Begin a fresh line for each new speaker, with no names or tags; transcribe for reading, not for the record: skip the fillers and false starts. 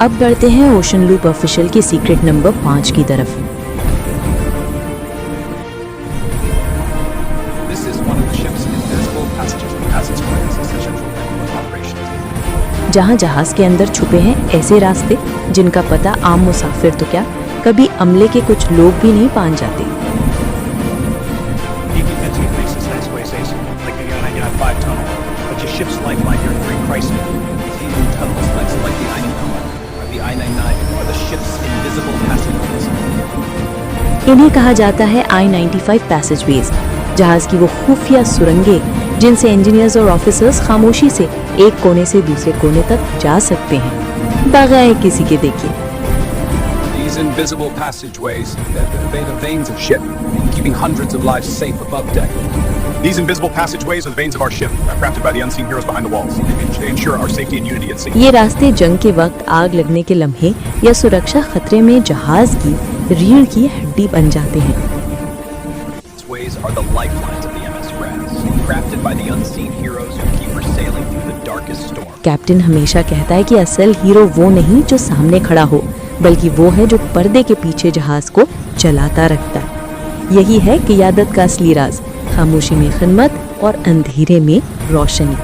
अब बढ़ते हैं ओशन लूप ऑफिशियल के सीक्रेट नंबर 5 की तरफ। जहां जहाज के अंदर छुपे हैं ऐसे रास्ते जिनका पता आम मुसाफिर तो क्या, कभी अमले के कुछ लोग भी नहीं पान जाते। इन्हें कहा जाता है I-95 पैसेजवेज, जहाज की वो खुफिया सुरंगें जिनसे इंजीनियर्स और ऑफिसर्स खामोशी से एक कोने से दूसरे कोने तक जा सकते हैं बगैर किसी के देखे।
These invisible passageways that are the veins of ship, keeping hundreds of lives safe above deck.
These invisible passageways are the veins of our ship, crafted by the unseen heroes behind the walls. They ensure our safety and unity at sea.
ये रास्ते जंग के वक्त आग लगने के लम्हे या सुरक्षा खतरे में जहाज की रीढ़ की हड्डी बन जाते हैं।
These ways are the lifelines of the MS Raz, crafted by the unseen heroes who keep her sailing through the darkest storm.
Captain हमेशा कहता है कि असल हीरो वो नहीं जो सामने खड़ा हो, बल्कि वो है जो पर्दे के पीछे जहाज को चलाता रखता है। यही है क़ियादत का असली राज, खामोशी में खिदमत और अंधेरे में रोशनी।